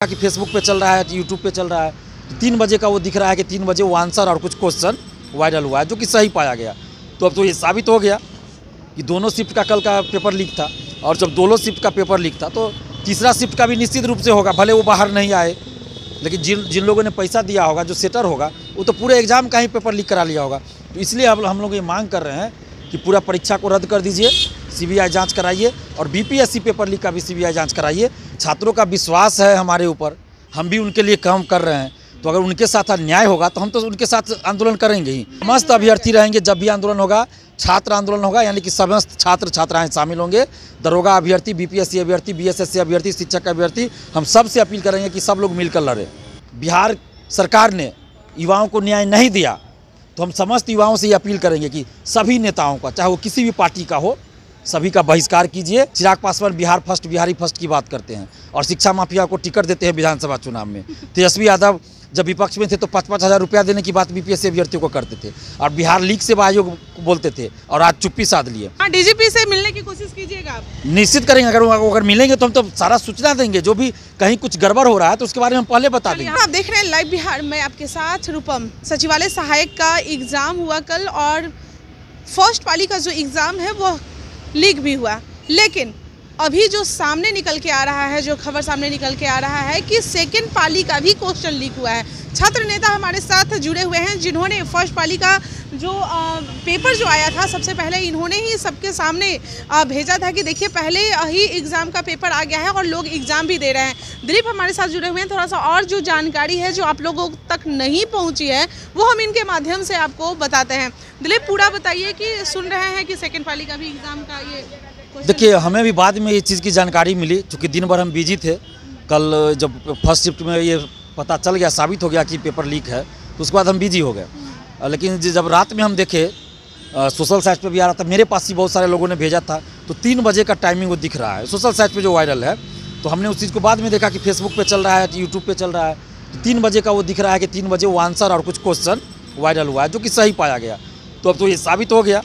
कि फेसबुक पे चल रहा है, यूट्यूब पे चल रहा है, तो 3 बजे का वो दिख रहा है कि 3 बजे वो आंसर और कुछ क्वेश्चन वायरल हुआ है जो कि सही पाया गया। तो अब तो ये साबित हो गया कि दोनों शिफ्ट का कल का पेपर लीक था, और जब दोनों शिफ्ट का पेपर लीक था तो तीसरा शिफ्ट का भी निश्चित रूप से होगा, भले वो बाहर नहीं आए, लेकिन जिन लोगों ने पैसा दिया होगा, जो सेटर होगा, वो तो पूरे एग्जाम का ही पेपर लीक करा लिया होगा। तो इसलिए अब हम लोग ये मांग कर रहे हैं कि पूरा परीक्षा को रद्द कर दीजिए, सीबीआई जांच कराइए, और बीपीएससी पेपर लीक का भी सीबीआई जांच कराइए। छात्रों का विश्वास है हमारे ऊपर, हम भी उनके लिए काम कर रहे हैं, तो अगर उनके साथ अन्याय होगा तो हम तो उनके साथ आंदोलन करेंगे ही। समस्त अभ्यर्थी रहेंगे, जब भी आंदोलन होगा, छात्र आंदोलन होगा, यानी कि समस्त छात्र छात्राएं शामिल होंगे। दरोगा अभ्यर्थी, बीपीएससी अभ्यर्थी, बीएसएससी अभ्यर्थी, शिक्षक अभ्यर्थी, हम सब से अपील करेंगे कि सब लोग मिलकर लड़ें। बिहार सरकार ने युवाओं को न्याय नहीं दिया, तो हम समस्त युवाओं से ये अपील करेंगे कि सभी नेताओं का, चाहे वो किसी भी पार्टी का हो, सभी का बहिष्कार कीजिए। चिराग पासवान बिहार फर्स्ट, बिहारी फर्स्ट की बात करते हैं और शिक्षा माफिया को टिकट देते हैं विधानसभा चुनाव में। तेजस्वी यादव जब विपक्ष में थे तो 5-5 हज़ार रुपया देने की बात बीपीएससी अभ्यर्थियों को करते थे, और बिहार लीग सेवा आयोग बोलते थे, और आज चुप्पी साध लिए। डीजीपी से मिलने की कोशिश कीजिएगा आप? निश्चित करेंगे, अगर मिलेंगे तो हम तो सारा सूचना देंगे, जो भी कहीं कुछ गड़बड़ हो रहा है तो उसके बारे में हम पहले बता देंगे। आप देख रहे हैं लाइव बिहार, मैं आपके साथ रूपम। सचिवालय सहायक का एग्जाम हुआ कल, और फर्स्ट पाली का जो एग्जाम है वो लीक भी हुआ, लेकिन अभी जो सामने निकल के आ रहा है, जो खबर सामने निकल के आ रहा है कि सेकंड पाली का भी क्वेश्चन लीक हुआ है। छात्र नेता हमारे साथ जुड़े हुए हैं, जिन्होंने फर्स्ट पाली का जो पेपर जो आया था, सबसे पहले इन्होंने ही सबके सामने भेजा था कि देखिए पहले ही एग्ज़ाम का पेपर आ गया है और लोग एग्ज़ाम भी दे रहे हैं। दिलीप हमारे साथ जुड़े हुए हैं, थोड़ा सा और जो जानकारी है जो आप लोगों तक नहीं पहुंची है वो हम इनके माध्यम से आपको बताते हैं। दिलीप, पूरा बताइए कि सुन रहे हैं कि सेकेंड पाली का भी एग्ज़ाम का ये। देखिए, हमें भी बाद में ये चीज़ की जानकारी मिली, चूँकि दिन भर हम बिजी थे। कल जब फर्स्ट शिफ्ट में ये पता चल गया, साबित हो गया कि पेपर लीक है, तो उसके बाद हम बिजी हो गए। लेकिन जब रात में हम देखे, सोशल साइट पे भी आ रहा था, मेरे पास ही बहुत सारे लोगों ने भेजा था, तो 3 बजे का टाइमिंग वो दिख रहा है सोशल साइट पे जो वायरल है। तो हमने उस चीज़ को बाद में देखा कि फेसबुक पे चल रहा है, यूट्यूब पे चल रहा है, तो 3 बजे का वो दिख रहा है कि 3 बजे वो आंसर और कुछ क्वेश्चन वायरल हुआ है जो कि सही पाया गया। तो अब तो ये साबित हो गया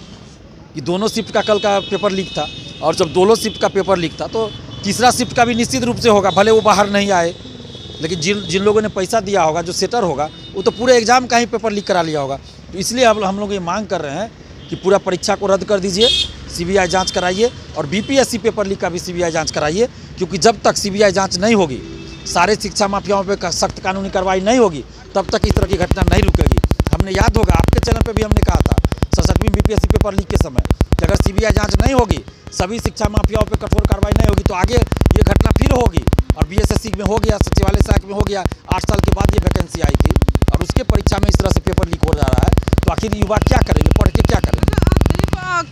कि दोनों शिफ्ट का कल का पेपर लीक था, और जब दोनों शिफ्ट का पेपर लीक था तो तीसरा शिफ्ट का भी निश्चित रूप से होगा, भले वो बाहर नहीं आए, लेकिन जिन लोगों ने पैसा दिया होगा, जो सेटर होगा, वो तो पूरे एग्जाम का ही पेपर लीक करा लिया होगा। तो इसलिए अब हम लोग ये मांग कर रहे हैं कि पूरा परीक्षा को रद्द कर दीजिए, सीबीआई जांच कराइए, और बीपीएससी पेपर लीक का भी सीबीआई जांच कराइए, क्योंकि जब तक सीबीआई जांच नहीं होगी, सारे शिक्षा माफियाओं पे सख्त कानूनी कार्रवाई नहीं होगी, तब तक इस तरह की घटना नहीं रुकेगी। हमने, याद होगा आपके चैनल पर भी हमने कहा था 67वीं बीपीएससी पेपर लीक के समय कि अगर सीबीआई जांच नहीं होगी, सभी शिक्षा माफियाओं पे कठोर कार्रवाई नहीं होगी, तो आगे ये घटना फिर होगी। और बीएसएससी में हो गया, सचिवालय सहायक में हो गया, 8 साल के बाद ये वैकेंसी आई थी, और उसके परीक्षा में इस तरह से पेपर लीक हो जा रहा है, तो आखिर युवा क्या करेंगे, पढ़ के क्या करेंगे?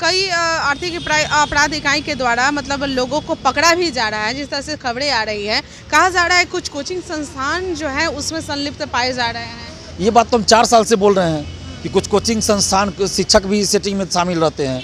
कई आर्थिक अपराध इकाई के द्वारा मतलब लोगों को पकड़ा भी जा रहा है, जिस तरह से खबरें आ रही है, कहा जा रहा है कुछ कोचिंग संस्थान जो है उसमें संलिप्त पाए जा रहे हैं। ये बात तो हम 4 साल से बोल रहे हैं कि कुछ कोचिंग संस्थान शिक्षक भी सेटिंग में शामिल रहते हैं,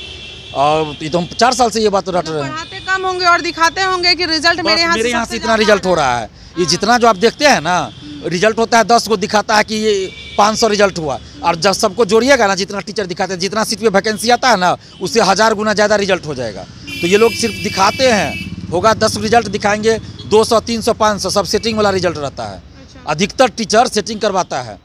और ये तो हम 4 साल से ये बात रट रहे हैं। पढ़ाते कम होंगे और दिखाते होंगे कि रिजल्ट मेरे यहाँ से इतना रिजल्ट हो रहा है। ये जितना जो आप देखते हैं ना, रिजल्ट होता है 10 को दिखाता है कि ये 500 रिजल्ट हुआ, और जब सबको जोड़िएगा ना, जितना टीचर दिखाते हैं, जितना सीट पे वैकेंसी आता है ना, उससे 1000 गुना ज़्यादा रिजल्ट हो जाएगा। तो ये लोग सिर्फ दिखाते हैं, होगा 10 रिजल्ट दिखाएंगे, 200, 300, 500 सब सेटिंग वाला रिजल्ट रहता है। अधिकतर टीचर सेटिंग करवाता है,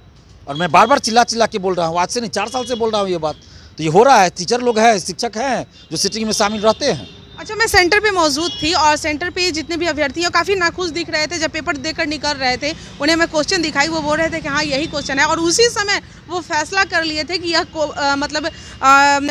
और मैं बार बार चिल्ला के बोल रहा हूँ, आज से नहीं 4 साल से बोल रहा हूँ ये बात। तो ये हो रहा है, टीचर लोग हैं, शिक्षक हैं जो सेटिंग में शामिल रहते हैं। अच्छा, मैं सेंटर पे मौजूद थी, और सेंटर पे जितने भी अभ्यर्थी हैं काफ़ी नाखुश दिख रहे थे। जब पेपर देकर निकल रहे थे, उन्हें मैं क्वेश्चन दिखाई, वो बोल रहे थे कि हाँ यही क्वेश्चन है, और उसी समय वो फैसला कर लिए थे कि यह मतलब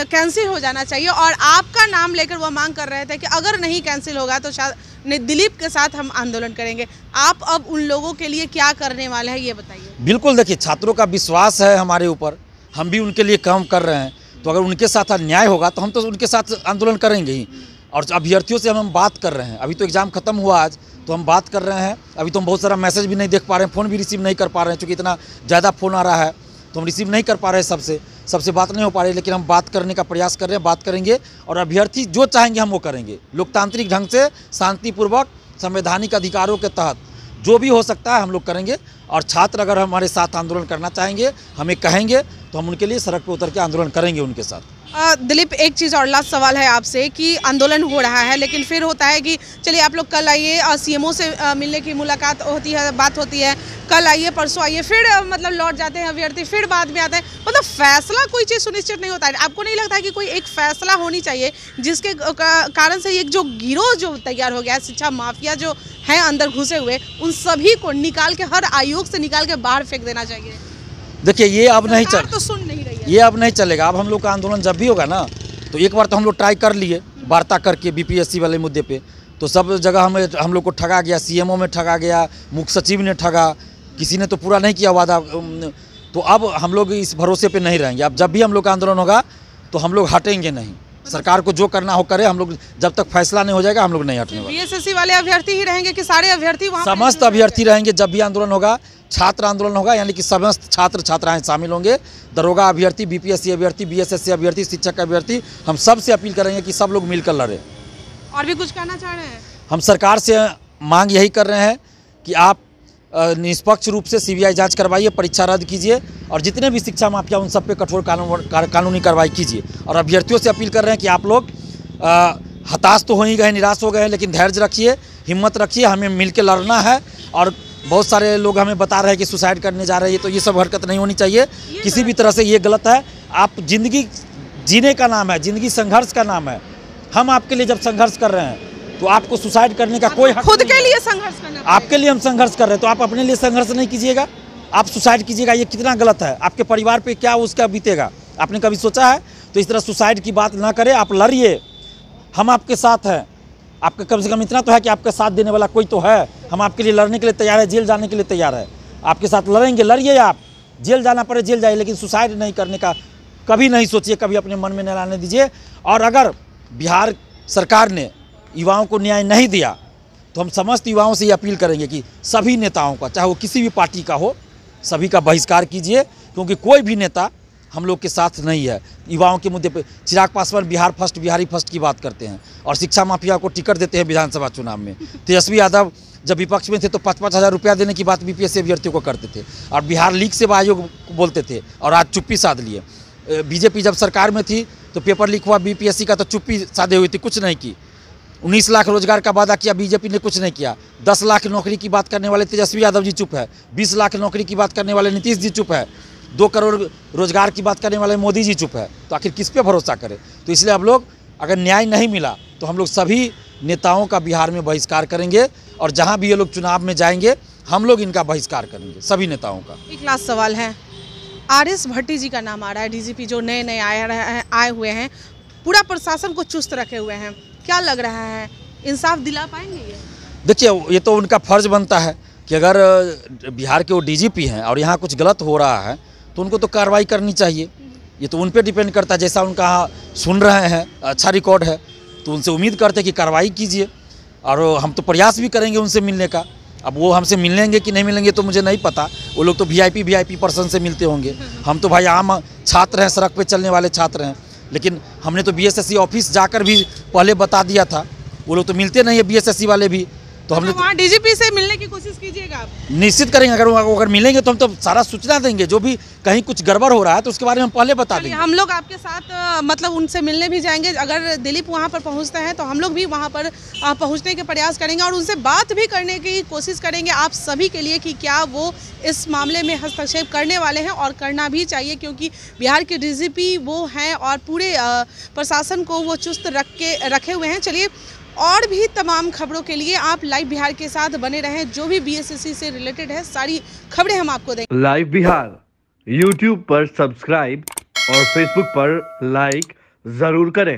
कैंसिल हो जाना चाहिए, और आपका नाम लेकर वो मांग कर रहे थे कि अगर नहीं कैंसिल होगा तो शायद दिलीप के साथ हम आंदोलन करेंगे। आप अब उन लोगों के लिए क्या करने वाले हैं, ये बताइए। बिल्कुल, देखिए, छात्रों का विश्वास है हमारे ऊपर, हम भी उनके लिए काम कर रहे हैं, तो अगर उनके साथ अन्याय होगा तो हम तो उनके साथ आंदोलन करेंगे ही। और अभ्यर्थियों से हम बात कर रहे हैं, अभी तो एग्ज़ाम खत्म हुआ आज, तो हम बात कर रहे हैं। अभी तो हम बहुत सारा मैसेज भी नहीं देख पा रहे हैं, फ़ोन भी रिसीव नहीं कर पा रहे हैं, क्योंकि इतना ज़्यादा फ़ोन आ रहा है तो हम रिसीव नहीं कर पा रहे हैं, सबसे बात नहीं हो पा रही, लेकिन हम बात करने का प्रयास कर रहे हैं, बात करेंगे, और अभ्यर्थी जो चाहेंगे हम वो करेंगे, लोकतांत्रिक ढंग से, शांतिपूर्वक, संवैधानिक अधिकारों के तहत जो भी हो सकता है हम लोग करेंगे। और छात्र अगर हमारे साथ आंदोलन करना चाहेंगे, हमें कहेंगे, तो हम उनके लिए सड़क पर उतर के आंदोलन करेंगे उनके साथ। दिलीप, एक चीज़ और लास्ट सवाल है आपसे कि आंदोलन हो रहा है, लेकिन फिर होता है कि चलिए आप लोग कल आइए, सीएमओ से मिलने की मुलाकात होती है, बात होती है, कल आइए परसों आइए, फिर मतलब लौट जाते हैं अभ्यर्थी, फिर बाद में आते हैं, मतलब फैसला कोई चीज़ सुनिश्चित नहीं होता है। आपको नहीं लगता है कि कोई एक फैसला होनी चाहिए जिसके कारण से एक जो गिरोह जो तैयार हो गया है, शिक्षा माफिया जो है अंदर घुसे हुए, उन सभी को निकाल के, हर आयोग से निकाल के बाहर फेंक देना चाहिए? देखिए ये अब नहीं चल, तो सुन नहीं रही है, ये अब नहीं चलेगा। अब हम लोग का आंदोलन जब भी होगा ना, तो एक बार तो हम लोग ट्राई कर लिए वार्ता करके बीपीएससी वाले मुद्दे पे, तो सब जगह हम लोग को ठगा गया, सीएमओ में ठगा गया, मुख्य सचिव ने ठगा, किसी ने तो पूरा नहीं किया वादा। तो अब हम लोग इस भरोसे पे नहीं रहेंगे। अब जब भी हम लोग का आंदोलन होगा तो हम लोग हटेंगे नहीं। सरकार को जो करना हो करे, हम लोग जब तक फैसला नहीं हो जाएगा हम लोग नहीं हटने वाले। बीएसएससी वाले अभ्यर्थी ही रहेंगे कि सारे अभ्यर्थी वहाँ? समस्त अभ्यर्थी रहेंगे। जब भी आंदोलन होगा, छात्र आंदोलन होगा, यानी कि समस्त छात्र छात्राएं शामिल होंगे। दरोगा अभ्यर्थी, बीपीएससी अभ्यर्थी, बीएसएससी अभ्यर्थी, शिक्षक अभ्यर्थी, हम सबसे अपील करेंगे कि सब लोग मिलकर लड़े। और भी कुछ कहना चाह रहे हैं? हम सरकार से मांग यही कर रहे हैं कि आप निष्पक्ष रूप से सीबीआई जांच करवाइए, परीक्षा रद्द कीजिए, और जितने भी शिक्षा माफिया उन सब पे कठोर कानूनी कार्रवाई कीजिए। और अभ्यर्थियों से अपील कर रहे हैं कि आप लोग हताश तो हो ही गए, निराश हो गए हैं, लेकिन धैर्य रखिए, हिम्मत रखिए, हमें मिलकर लड़ना है। और बहुत सारे लोग हमें बता रहे हैं कि सुसाइड करने जा रहे हैं, तो ये सब हरकत नहीं होनी चाहिए किसी भी तरह से, ये गलत है। आप जिंदगी जीने का नाम है, जिंदगी संघर्ष का नाम है। हम आपके लिए जब संघर्ष कर रहे हैं तो आपको सुसाइड करने का कोई हक खुद के लिए संघर्ष करना, आपके लिए हम संघर्ष कर रहे हैं, तो आप अपने लिए संघर्ष नहीं कीजिएगा, आप सुसाइड कीजिएगा। ये कितना गलत है, आपके परिवार पे क्या उसका बीतेगा, आपने कभी सोचा है? तो इस तरह सुसाइड की बात ना करें, आप लड़िए, हम आपके साथ हैं। आपका कम से कम इतना तो है कि आपका साथ देने वाला कोई तो है। हम आपके लिए लड़ने के लिए तैयार है, जेल जाने के लिए तैयार है, आपके साथ लड़ेंगे, लड़िए आप, जेल जाना पड़े जेल जाइए, लेकिन सुसाइड नहीं करने का कभी नहीं सोचिए, कभी अपने मन में न लाने दीजिए। और अगर बिहार सरकार ने युवाओं को न्याय नहीं दिया तो हम समस्त युवाओं से ये अपील करेंगे कि सभी नेताओं का, चाहे वो किसी भी पार्टी का हो, सभी का बहिष्कार कीजिए, क्योंकि कोई भी नेता हम लोग के साथ नहीं है। युवाओं के मुद्दे पे चिराग पासवान बिहार फर्स्ट, बिहारी फर्स्ट की बात करते हैं, और शिक्षा माफिया को टिकट देते हैं विधानसभा चुनाव में। तेजस्वी यादव जब विपक्ष में थे तो 5-5 हज़ार रुपया देने की बात बीपीएससी अभ्यर्थियों को करते थे, और बिहार लीग सेवा आयोग बोलते थे, और आज चुप्पी साध लिए। बीजेपी जब सरकार में थी तो पेपर लीक हुआ बीपीएससी का, तो चुप्पी साधे हुई थी, कुछ नहीं की। 19 लाख रोजगार का वादा किया बीजेपी ने, कुछ नहीं किया। 10 लाख नौकरी की बात करने वाले तेजस्वी यादव जी चुप है, 20 लाख नौकरी की बात करने वाले नीतीश जी चुप है, 2 करोड़ रोजगार की बात करने वाले मोदी जी चुप है। तो आखिर किस पे भरोसा करें? तो इसलिए अब लोग, अगर न्याय नहीं मिला तो हम लोग सभी नेताओं का बिहार में बहिष्कार करेंगे, और जहां भी ये लोग चुनाव में जाएंगे हम लोग इनका बहिष्कार करेंगे, सभी नेताओं का। एक लास्ट सवाल है, आर.एस. भट्टी जी का नाम आ रहा है, डीजीपी जो नए आए हुए हैं, पूरा प्रशासन को चुस्त रखे हुए हैं, क्या लग रहा है, इंसाफ दिला पाएंगे ये? देखिए, ये तो उनका फर्ज बनता है कि अगर बिहार के वो डीजीपी हैं और यहाँ कुछ गलत हो रहा है तो उनको तो कार्रवाई करनी चाहिए। ये तो उन पे डिपेंड करता है, जैसा उनका सुन रहे हैं, अच्छा रिकॉर्ड है, तो उनसे उम्मीद करते हैं कि कार्रवाई कीजिए, और हम तो प्रयास भी करेंगे उनसे मिलने का। अब वो हमसे मिलेंगे कि नहीं मिलेंगे तो मुझे नहीं पता, वो लोग तो वीआईपी पर्सन से मिलते होंगे, हम तो भाई आम छात्र हैं, सड़क पे चलने वाले छात्र हैं। लेकिन हमने तो बीएसएससी ऑफिस जाकर भी पहले बता दिया था, वो लोग तो मिलते नहीं है बीएसएससी वाले भी, तो हमने वहाँ डीजीपी से मिलने की कोशिश कीजिएगा आप? निश्चित करेंगे, अगर मिलेंगे तो हम तो सारा सूचना देंगे, जो भी कहीं कुछ गड़बड़ हो रहा है तो उसके बारे में हम पहले बता देंगे। हम लोग आपके साथ मतलब उनसे मिलने भी जाएंगे, अगर दिलीप वहाँ पर पहुँचते हैं तो हम लोग भी वहाँ पर पहुँचने के प्रयास करेंगे और उनसे बात भी करने की कोशिश करेंगे आप सभी के लिए कि क्या वो इस मामले में हस्तक्षेप करने वाले हैं, और करना भी चाहिए, क्योंकि बिहार के डीजीपी वो हैं और पूरे प्रशासन को वो चुस्त रखे हुए हैं। चलिए, और भी तमाम खबरों के लिए आप लाइव बिहार के साथ बने रहें, जो भी बीएसएससी से रिलेटेड है सारी खबरें हम आपको देंगे। लाइव बिहार यूट्यूब पर सब्सक्राइब और फेसबुक पर लाइक जरूर करें।